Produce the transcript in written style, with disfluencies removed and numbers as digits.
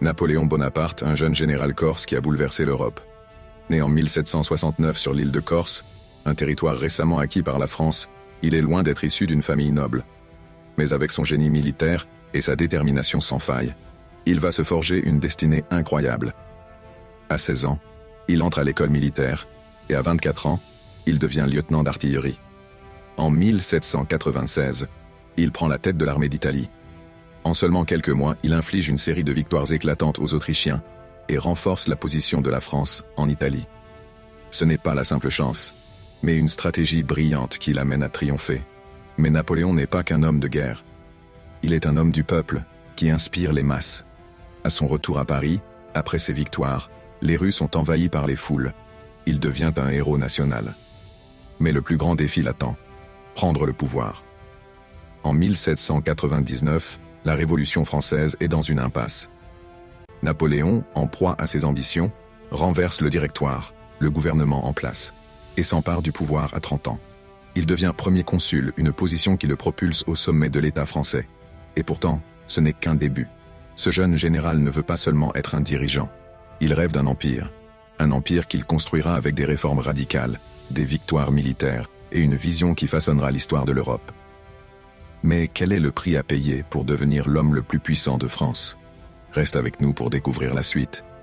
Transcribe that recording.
Napoléon Bonaparte, un jeune général corse qui a bouleversé l'Europe. Né en 1769 sur l'île de Corse, un territoire récemment acquis par la France, il est loin d'être issu d'une famille noble. Mais avec son génie militaire et sa détermination sans faille, il va se forger une destinée incroyable. À 16 ans, il entre à l'école militaire, et à 24 ans, il devient lieutenant d'artillerie. En 1796, il prend la tête de l'armée d'Italie. En seulement quelques mois, il inflige une série de victoires éclatantes aux Autrichiens et renforce la position de la France en Italie. Ce n'est pas la simple chance, mais une stratégie brillante qui l'amène à triompher. Mais Napoléon n'est pas qu'un homme de guerre. Il est un homme du peuple qui inspire les masses. À son retour à Paris, après ses victoires, les rues sont envahies par les foules. Il devient un héros national. Mais le plus grand défi l'attend, prendre le pouvoir. En 1799, la Révolution française est dans une impasse. Napoléon, en proie à ses ambitions, renverse le Directoire, le gouvernement en place, et s'empare du pouvoir à 30 ans. Il devient premier consul, une position qui le propulse au sommet de l'État français. Et pourtant, ce n'est qu'un début. Ce jeune général ne veut pas seulement être un dirigeant. Il rêve d'un empire qu'il construira avec des réformes radicales, des victoires militaires et une vision qui façonnera l'histoire de l'Europe. Mais quel est le prix à payer pour devenir l'homme le plus puissant de France? Reste avec nous pour découvrir la suite.